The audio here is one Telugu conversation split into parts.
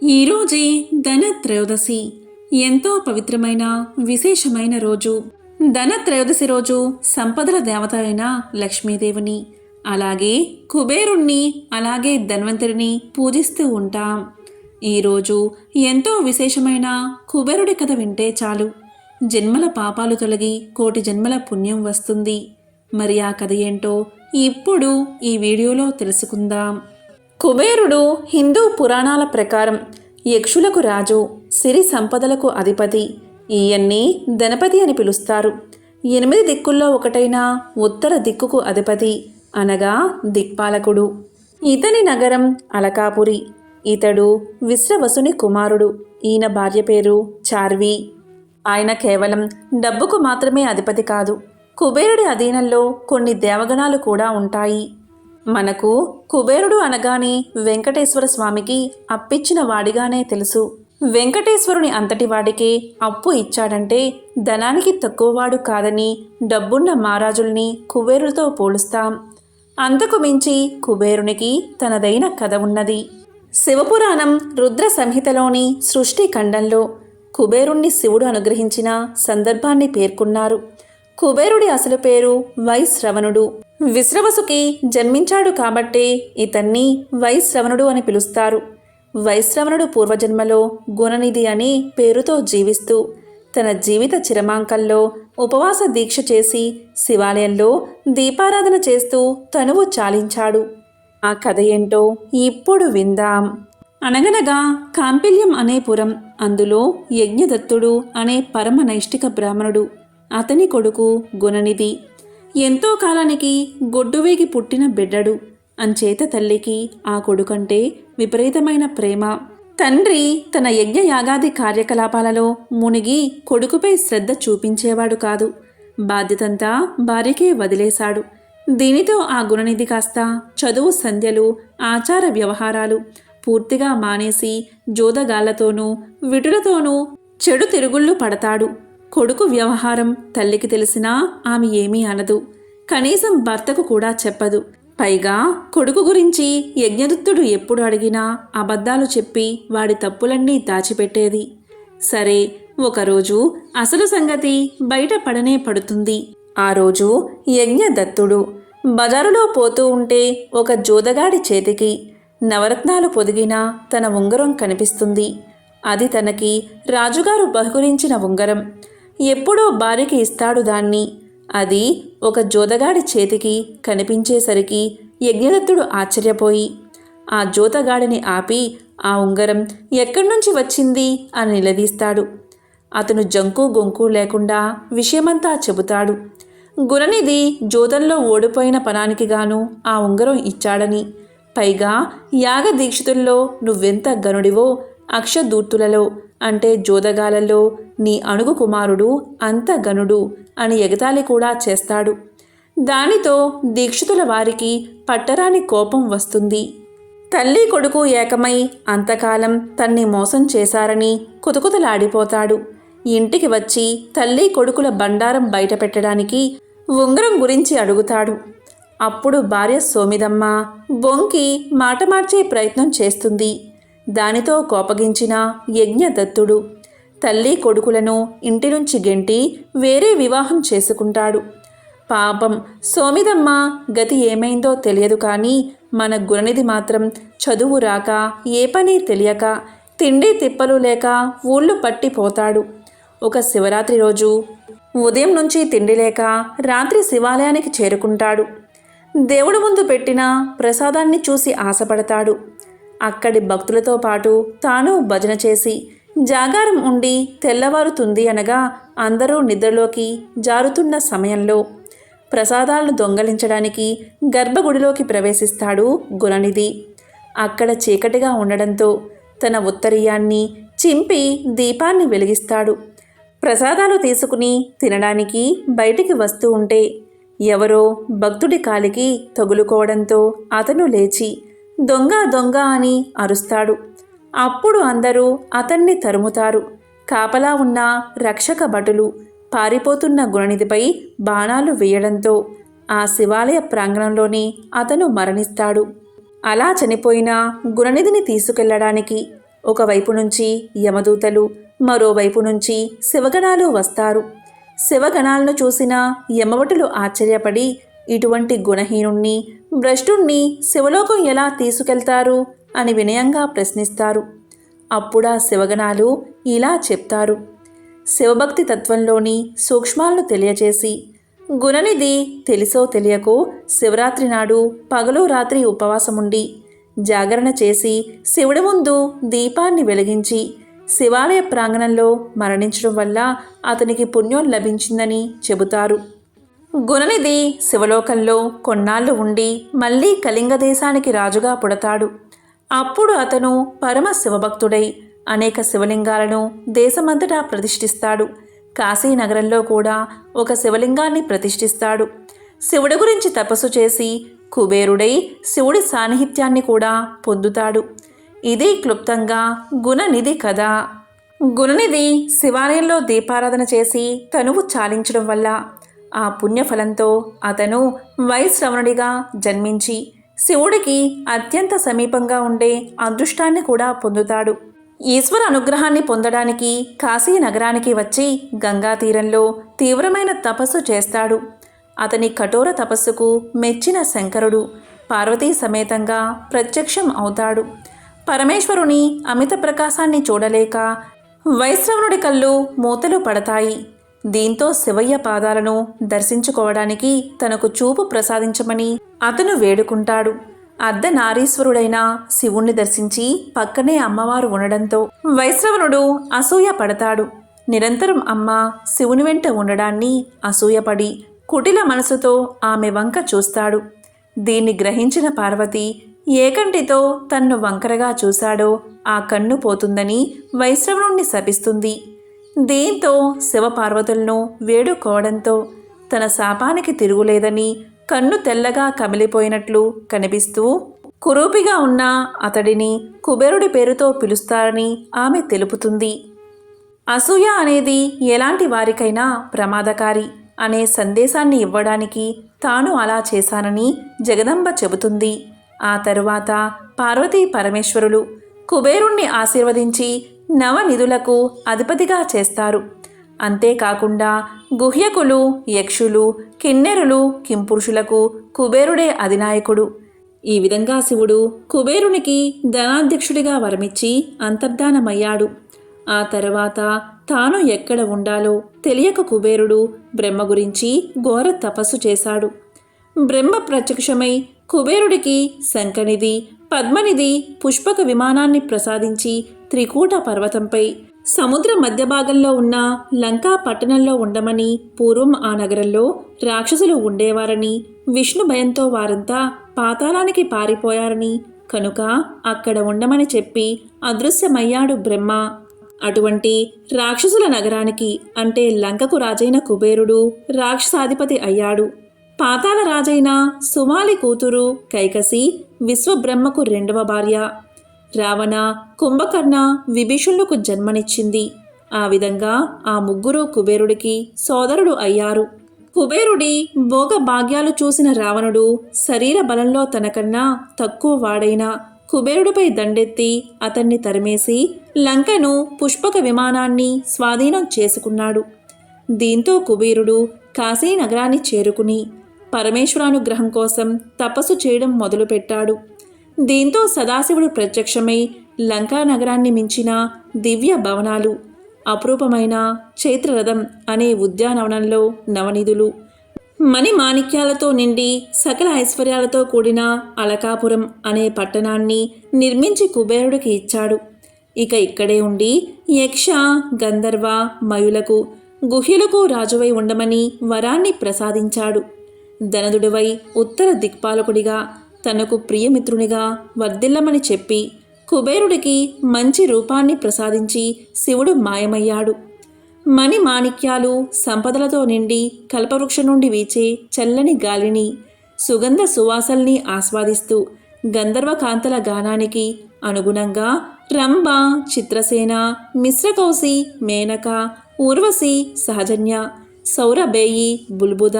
ఈరోజే ధనత్రయోదశి. ఎంతో పవిత్రమైన విశేషమైన రోజు. ధనత్రయోదశి రోజు సంపదల దేవత అయిన లక్ష్మీదేవిని, అలాగే కుబేరుణ్ణి, అలాగే ధన్వంతరిని పూజిస్తూ ఉంటాం. ఈరోజు ఎంతో విశేషమైన కుబేరుడి కథ వింటే చాలు జన్మల పాపాలు తొలగి కోటి జన్మల పుణ్యం వస్తుంది. మరి ఆ కథ ఏంటో ఇప్పుడు ఈ వీడియోలో తెలుసుకుందాం. కుబేరుడు హిందూ పురాణాల ప్రకారం యక్షులకు రాజు, సిరి సంపదలకు అధిపతి. ఈయన్ని ధనపతి అని పిలుస్తారు. 8 దిక్కుల్లో ఒకటైన ఉత్తర దిక్కుకు అధిపతి, అనగా దిక్పాలకుడు. ఇతని నగరం అలకాపురి. ఇతడు విశ్రవసుని కుమారుడు. ఈయన భార్య పేరు చార్వి. ఆయన కేవలం డబ్బుకు మాత్రమే అధిపతి కాదు. కుబేరుడి అధీనంలో కొన్ని దేవగణాలు కూడా ఉంటాయి. మనకు కుబేరుడు అనగానే వెంకటేశ్వర స్వామికి అప్పిచ్చిన వాడిగానే తెలుసు. వెంకటేశ్వరుని అంతటి వాడికే అప్పు ఇచ్చాడంటే ధనానికి తక్కువవాడు కాదని డబ్బున్న మహారాజుల్ని కుబేరులతో పోలుస్తాం. అంతకు మించి కుబేరునికి తనదైన కథ ఉన్నది. శివపురాణం రుద్ర సంహితలోని సృష్టి ఖండంలో కుబేరుణ్ణి శివుడు అనుగ్రహించిన సందర్భాన్ని పేర్కొన్నారు. కుబేరుడి అసలు పేరు వైశ్రవణుడు. విశ్రవసుకి జన్మించాడు కాబట్టే ఇతన్ని వైశ్రవణుడు అని పిలుస్తారు. వైశ్రవణుడు పూర్వజన్మలో గుణనిధి అనే పేరుతో జీవిస్తూ తన జీవిత చిరమాంకంలో ఉపవాస దీక్ష చేసి శివాలయంలో దీపారాధన చేస్తూ తనువు చాలించాడు. ఆ కథ ఏంటో ఇప్పుడు విందాం. అనగనగా కాంపిల్యం అనే పురం. అందులో యజ్ఞదత్తుడు అనే పరమ నైష్ఠిక బ్రాహ్మణుడు. అతని కొడుకు గుణనిధి. ఎంతో కాలానికి గొడ్డువేగి పుట్టిన బిడ్డడు. అంచేత తల్లికి ఆ కొడుకంటే విపరీతమైన ప్రేమ. తండ్రి తన యజ్ఞయాగాది కార్యకలాపాలలో మునిగి కొడుకుపై శ్రద్ధ చూపించేవాడు కాదు. బాధ్యతంతా భార్యకే వదిలేశాడు. దీనితో ఆ గుణనిధి కాస్త చదువు, సంధ్యలు, ఆచార వ్యవహారాలు పూర్తిగా మానేసి జోదగాళ్లతోనూ విటులతోనూ చెడు తిరుగుళ్ళు పడతాడు. కొడుకు వ్యవహారం తల్లికి తెలిసినా ఆమె ఏమీ అనదు. కనీసం భర్తకు కూడా చెప్పదు. పైగా కొడుకు గురించి యజ్ఞదత్తుడు ఎప్పుడు అడిగినా అబద్ధాలు చెప్పి వాడి తప్పులన్నీ దాచిపెట్టేది. సరే, ఒకరోజు అసలు సంగతి బయట పడనే పడుతుంది. ఆ రోజు యజ్ఞదత్తుడు బజారులో పోతూ ఉంటే ఒక జోదగాడి చేతికి నవరత్నాలు పొదిగిన తన ఉంగరం కనిపిస్తుంది. అది తనకి రాజుగారు బహుకరించిన ఉంగరం. ఎప్పుడో భార్యకి ఇస్తాడు దాన్ని. అది ఒక జోదగాడి చేతికి కనిపించేసరికి యజ్ఞదత్తుడు ఆశ్చర్యపోయి ఆ జోతగాడిని ఆపి ఆ ఉంగరం ఎక్కడి నుంచి వచ్చింది అని నిలదీస్తాడు. అతను జంకు గొంకు లేకుండా విషయమంతా చెబుతాడు. గుణనిధి జోదంలో ఓడిపోయిన పనానికి గాను ఆ ఉంగరం ఇచ్చాడని, పైగా యాగ దీక్షితుల్లో నువ్వెంత గనుడివో అక్షదూర్తులలో అంటే జోదగాలలో నీ అణుగు కుమారుడు అంత గనుడు అని ఎగతాళి కూడా చేస్తాడు. దానితో దీక్షితుల వారికి పట్టరాని కోపం వస్తుంది. తల్లి కొడుకు ఏకమై అంతకాలం తన్ని మోసం చేశారని కుతకుతలాడిపోతాడు. ఇంటికి వచ్చి తల్లి కొడుకుల బండారం బయట పెట్టడానికి ఉంగరం గురించి అడుగుతాడు. అప్పుడు భార్య సోమిదమ్మ బొంకి మాట మార్చే ప్రయత్నం చేస్తుంది. దానితో కోపగించిన యజ్ఞదత్తుడు తల్లి కొడుకులను ఇంటి నుంచి గెంటి వేరే వివాహం చేసుకుంటాడు. పాపం సోమిదమ్మ గతి ఏమైందో తెలియదు. కానీ మన గుణనిధి మాత్రం చదువు రాక, ఏ పని తెలియక, తిండి తిప్పలు లేక ఊళ్ళు పట్టిపోతాడు. ఒక శివరాత్రి రోజు ఉదయం నుంచి తిండి లేక రాత్రి శివాలయానికి చేరుకుంటాడు. దేవుడి ముందు పెట్టిన ప్రసాదాన్ని చూసి ఆశపడతాడు. అక్కడి భక్తులతో పాటు తాను భజన చేసి జాగారం ఉండి తెల్లవారుతుంది అనగా అందరూ నిద్రలోకి జారుతున్న సమయంలో ప్రసాదాలను దొంగలించడానికి గర్భగుడిలోకి ప్రవేశిస్తాడు గుణనిధి. అక్కడ చీకటిగా ఉండడంతో తన ఉత్తరీయాన్ని చింపి దీపాన్ని వెలిగిస్తాడు. ప్రసాదాలు తీసుకుని తినడానికి బయటికి వస్తూ ఉంటే ఎవరో భక్తుడి కాలికి తగులుకోవడంతో అతను లేచి దొంగ దొంగ అని అరుస్తాడు. అప్పుడు అందరూ అతన్ని తరుముతారు. కాపలా ఉన్న రక్షక భటులు పారిపోతున్న గుణనిధిపై బాణాలు వేయడంతో ఆ శివాలయ ప్రాంగణంలోనే అతను మరణిస్తాడు. అలా చనిపోయిన గుణనిధిని తీసుకెళ్లడానికి ఒకవైపు నుంచి యమదూతలు, మరోవైపు నుంచి శివగణాలు వస్తారు. శివగణాలను చూసిన యమభటులు ఆశ్చర్యపడి ఇటువంటి గుణహీనుణ్ణి, భ్రష్టుణ్ణి శివలోకం ఎలా తీసుకెళ్తారు అని వినయంగా ప్రశ్నిస్తారు. అప్పుడా శివగణాలు ఇలా చెప్తారు. శివభక్తి తత్వంలోని సూక్ష్మాలను తెలియచేసి, గుణనిధి తెలిసో తెలియకో శివరాత్రి నాడు పగలు రాత్రి ఉపవాసముండి జాగరణ చేసి శివుడి ముందు దీపాన్ని వెలిగించి శివాలయ ప్రాంగణంలో మరణించడం వల్ల అతనికి పుణ్యం లభించిందని చెబుతారు. గుణనిధి శివలోకంలో కొన్నాళ్ళు ఉండి మళ్ళీ కళింగ దేశానికి రాజుగా పుడతాడు. అప్పుడు అతను పరమ శివభక్తుడై అనేక శివలింగాలను దేశమంతటా ప్రతిష్ఠిస్తాడు. కాశీనగరంలో కూడా ఒక శివలింగాన్ని ప్రతిష్ఠిస్తాడు. శివుడి గురించి తపస్సు చేసి కుబేరుడై శివుడి సాన్నిహిత్యాన్ని కూడా పొందుతాడు. ఇది క్లుప్తంగా గుణనిధి కథ. గుణనిధి శివాలయంలో దీపారాధన చేసి తనువు చాలించడం వల్ల ఆ పుణ్యఫలంతో అతను వైశ్రవణుడిగా జన్మించి శివుడికి అత్యంత సమీపంగా ఉండే అదృష్టాన్ని కూడా పొందుతాడు. ఈశ్వర అనుగ్రహాన్ని పొందడానికి కాశీ నగరానికి వచ్చి గంగా తీరంలో తీవ్రమైన తపస్సు చేస్తాడు. అతని కఠోర తపస్సుకు మెచ్చిన శంకరుడు పార్వతీ సమేతంగా ప్రత్యక్షం అవుతాడు. పరమేశ్వరుని అమిత ప్రకాశాన్ని చూడలేక వైశ్రవణుడి కళ్ళు మూతలు పడతాయి. దీంతో శివయ్య పాదాలను దర్శించుకోవడానికి తనకు చూపు ప్రసాదించమని అతను వేడుకుంటాడు. అర్ధనారీశ్వరుడైన శివుణ్ణి దర్శించి పక్కనే అమ్మవారు ఉండడంతో వైశ్రవణుడు అసూయ పడతాడు. నిరంతరం అమ్మ శివుని వెంట ఉండడాన్ని అసూయపడి కుటిల మనసుతో ఆమె వంక చూస్తాడు. దీన్ని గ్రహించిన పార్వతి ఏకంటితో తన్ను వంకరగా చూశాడో ఆ కన్ను పోతుందని వైశ్రవణుణ్ణి శపిస్తుంది. దీంతో శివపార్వతులను వేడుకోవడంతో తన శాపానికి తిరుగులేదని కన్ను తెల్లగా కమిలిపోయినట్లు కనిపిస్తూ కురూపిగా ఉన్న అతడిని కుబేరుడి పేరుతో పిలుస్తారని ఆమె తెలుపుతుంది. అసూయ అనేది ఎలాంటి వారికైనా ప్రమాదకారి అనే సందేశాన్ని ఇవ్వడానికి తాను అలా చేశానని జగదంబ చెబుతుంది. ఆ తరువాత పార్వతీ పరమేశ్వరులు కుబేరుణ్ణి ఆశీర్వదించి నవనిధులకు అధిపతిగా చేస్తారు. అంతేకాకుండా గుహ్యకులు, యక్షులు, కిన్నెరులు, కింపురుషులకు కుబేరుడే అధినాయకుడు. ఈ విధంగా శివుడు కుబేరునికి ధనాధ్యక్షుడిగా వరమిచ్చి అంతర్ధానమయ్యాడు. ఆ తర్వాత తాను ఎక్కడ ఉండాలో తెలియక కుబేరుడు బ్రహ్మ గురించి ఘోర తపస్సు చేశాడు. బ్రహ్మ ప్రత్యక్షమై కుబేరుడికి శంఖనిధి, పద్మనిధి, పుష్పక విమానాన్ని ప్రసాదించి త్రికూట పర్వతంపై సముద్ర మధ్య భాగంలో ఉన్న లంకా పట్టణంలో ఉండమని, పూర్వం ఆ నగరంలో రాక్షసులు ఉండేవారని, విష్ణు భయంతో వారంతా పాతాళానికి పారిపోయారని కనుక అక్కడ ఉండమని చెప్పి అదృశ్యమయ్యాడు బ్రహ్మ. అటువంటి రాక్షసుల నగరానికి అంటే లంకకు రాజైన కుబేరుడు రాక్షసాధిపతి అయ్యాడు. పాతాళ రాజైన సుమాలి కూతురు కైకసి విశ్వబ్రహ్మకు రెండవ భార్య. రావణ, కుంభకర్ణ, విభీషణులకు జన్మనిచ్చింది. ఆ విధంగా ఆ ముగ్గురు కుబేరుడికి సోదరుడు అయ్యారు. కుబేరుడి భోగ భాగ్యాలు చూసిన రావణుడు శరీర బలంలో తనకన్నా తక్కువ వాడైన కుబేరుడిపై దండెత్తి అతన్ని తరిమేసి లంకను, పుష్పక విమానాన్ని స్వాధీనం చేసుకున్నాడు. దీంతో కుబేరుడు కాశీ నగరాన్ని చేరుకుని పరమేశ్వరానుగ్రహం కోసం తపస్సు చేయడం మొదలుపెట్టాడు. దీంతో సదాశివుడు ప్రత్యక్షమై లంకా నగరాన్ని మించిన దివ్య భవనాలు, అపురూపమైన చైత్రరథం అనే ఉద్యానవనంలో నవనిధులు, మణిమాణిక్యాలతో నిండి సకల ఐశ్వర్యాలతో కూడిన అలకాపురం అనే పట్టణాన్ని నిర్మించి కుబేరుడికి ఇచ్చాడు. ఇక ఇక్కడే ఉండి యక్ష, గంధర్వ, మయులకు, గుహ్యులకు రాజువై ఉండమని వరాన్ని ప్రసాదించాడు. ధనదుడివై ఉత్తర దిక్పాలకుడిగా తనకు ప్రియమిత్రునిగా వర్ధిల్లమని చెప్పి కుబేరుడికి మంచి రూపాన్ని ప్రసాదించి శివుడు మాయమయ్యాడు. మణిమాణిక్యాలు, సంపదలతో నిండి కల్పవృక్షం నుండి వీచే చల్లని గాలిని, సుగంధ సువాసల్ని ఆస్వాదిస్తూ గంధర్వకాంతల గానానికి అనుగుణంగా రంభ, చిత్రసేన, మిశ్రకౌసి, మేనక, ఊర్వశి, సహజన్య, సౌరభేయి, బుల్బుద,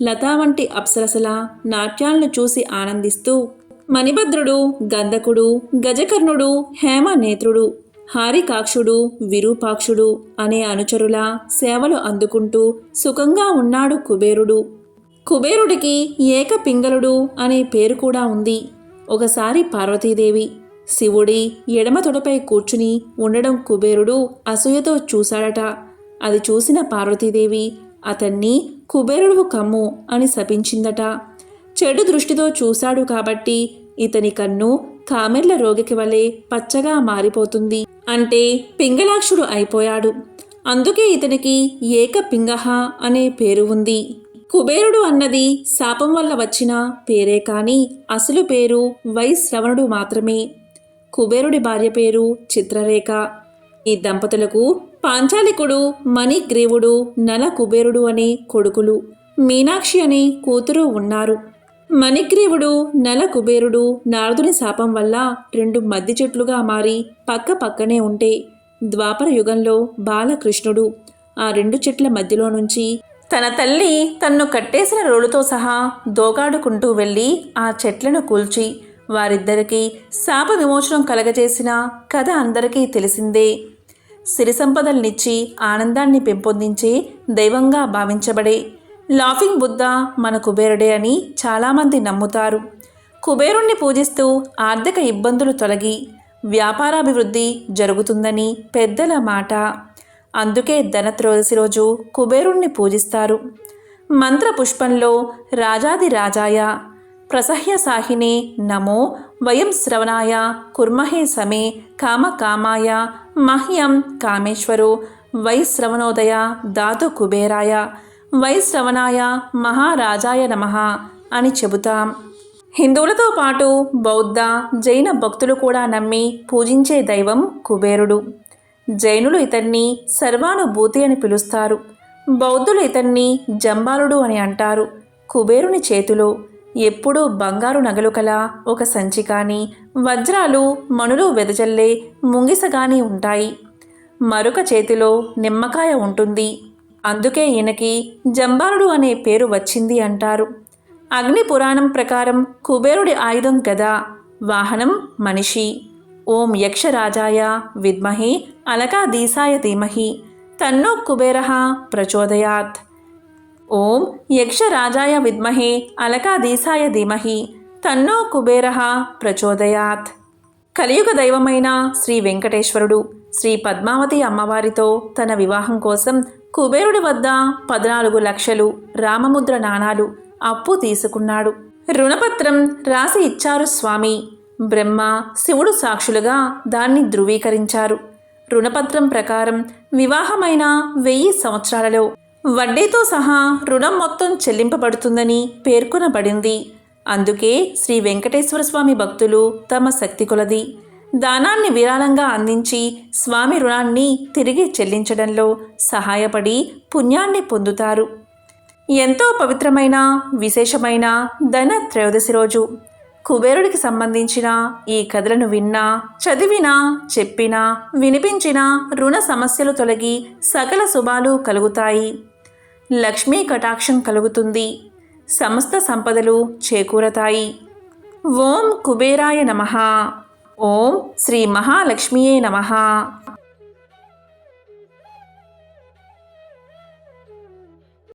లతా వంటి అప్సరసల నాట్యాలను చూసి ఆనందిస్తూ మణిభద్రుడు, గంధకుడు, గజకర్ణుడు, హేమనేత్రుడు, హారికాక్షుడు, విరూపాక్షుడు అనే అనుచరుల సేవలు అందుకుంటూ సుఖంగా ఉన్నాడు కుబేరుడు. కుబేరుడికి ఏకపింగళుడు అనే పేరు కూడా ఉంది. ఒకసారి పార్వతీదేవి శివుడి ఎడమ తొడపై కూర్చుని ఉండడం కుబేరుడు అసూయతో చూశాడట. అది చూసిన పార్వతీదేవి అతన్ని కుబేరుడు కమ్ము అని శపించిందట. చెడు దృష్టితో చూశాడు కాబట్టి ఇతని కన్ను కామెర్ల రోగికి వలె పచ్చగా మారిపోతుంది. అంటే పింగళాక్షుడు అయిపోయాడు. అందుకే ఇతనికి ఏకపింగహ అనే పేరు ఉంది. కుబేరుడు అన్నది శాపం వల్ల వచ్చిన పేరే కాని అసలు పేరు వైశ్రవణుడు మాత్రమే. కుబేరుడి భార్య పేరు చిత్రరేఖ. ఈ దంపతులకు పాంచాలికుడు, మణిగ్రీవుడు, నల కుబేరుడు అనే కొడుకులు, మీనాక్షి అనే కూతురు ఉన్నారు. మణిగ్రీవుడు, నల కుబేరుడు నారదుని శాపం వల్ల రెండు మద్ది చెట్లుగా మారి పక్క పక్కనే ఉంటే ద్వాపర యుగంలో బాలకృష్ణుడు ఆ రెండు చెట్ల మధ్యలో నుంచి తన తల్లి తన్ను కట్టేసిన రోలుతో సహా దోగాడుకుంటూ వెళ్ళి ఆ చెట్లను కూల్చి వారిద్దరికీ శాప విమోచనం కలగజేసిన కథ అందరికీ తెలిసిందే. సిరి సంపదల్నిచ్చి ఆనందాన్ని పెంపొందించే దైవంగా భావించబడే లాఫింగ్ బుద్ధ మన కుబేరుడే అని చాలామంది నమ్ముతారు. కుబేరుణ్ణి పూజిస్తూ ఆర్థిక ఇబ్బందులు తొలగి వ్యాపారాభివృద్ధి జరుగుతుందని పెద్దల మాట. అందుకే ధనత్రయోదశి రోజు కుబేరుణ్ణి పూజిస్తారు. మంత్రపుష్పంలో రాజాది రాజాయ ప్రసహ్య సాహినే నమో వయం శ్రవణాయ కుర్మహే సమే కామకామాయ మహ్యం కామేశ్వరో వైశ్రవణోదయ దాతు కుబేరాయ వైశ్రవణాయ మహారాజాయ నమః అని చెబుతాం. హిందువులతో పాటు బౌద్ధ, జైన భక్తులు కూడా నమ్మి పూజించే దైవం కుబేరుడు. జైనులు ఇతన్ని సర్వానుభూతి అని పిలుస్తారు. బౌద్ధులు ఇతన్ని జంబాలుడు అని అంటారు. కుబేరుని చేతిలో ఎప్పుడూ బంగారు నగలు కల ఒక సంచి కానీ, వజ్రాలు మణులు వెదజల్లే ముంగిస కానీ ఉంటాయి. మరొక చేతిలో నిమ్మకాయ ఉంటుంది. అందుకే ఈయనకి జంబాలుడు అనే పేరు వచ్చింది అంటారు. అగ్ని పురాణం ప్రకారం కుబేరుడి ఆయుధం గద, వాహనం మనిషి. ఓం యక్షరాజాయ విద్మహే అలకాదీసాయ ధీమహి తన్నో కుబేరః ప్రచోదయాత్. ఓం యక్షరాజాయ విద్మహే అలకాదీసాయ ధీమహి తన్నో కుబేరః ప్రచోదయాత్. కలియుగ దైవమైన శ్రీ వెంకటేశ్వరుడు శ్రీ పద్మావతి అమ్మవారితో తన వివాహం కోసం కుబేరుడి వద్ద 14 లక్షలు రామముద్ర నాణాలు అప్పు తీసుకున్నాడు. రుణపత్రం రాసి ఇచ్చారు స్వామి. బ్రహ్మ, శివుడు సాక్షులుగా దాన్ని ధృవీకరించారు. రుణపత్రం ప్రకారం వివాహమైన 1000 సంవత్సరాలలో వడ్డీతో సహా రుణం మొత్తం చెల్లింపబడుతుందని పేర్కొనబడింది. అందుకే శ్రీ వెంకటేశ్వర స్వామి భక్తులు తమ శక్తి కొలది దానాన్ని విరాళంగా అందించి స్వామి రుణాన్ని తిరిగి చెల్లించడంలో సహాయపడి పుణ్యాన్ని పొందుతారు. ఎంతో పవిత్రమైన విశేషమైన ధన త్రయోదశి రోజు కుబేరుడికి సంబంధించిన ఈ కథలను విన్నా, చదివినా, చెప్పినా, వినిపించినా రుణ సమస్యలు తొలగి సకల శుభాలు కలుగుతాయి. లక్ష్మీ కటాక్షం కలుగుతుంది. సమస్త సంపదలు చేకూరతాయి. ఓం కుబేరాయ నమః. ఓం శ్రీ మహాలక్ష్మియే నమః.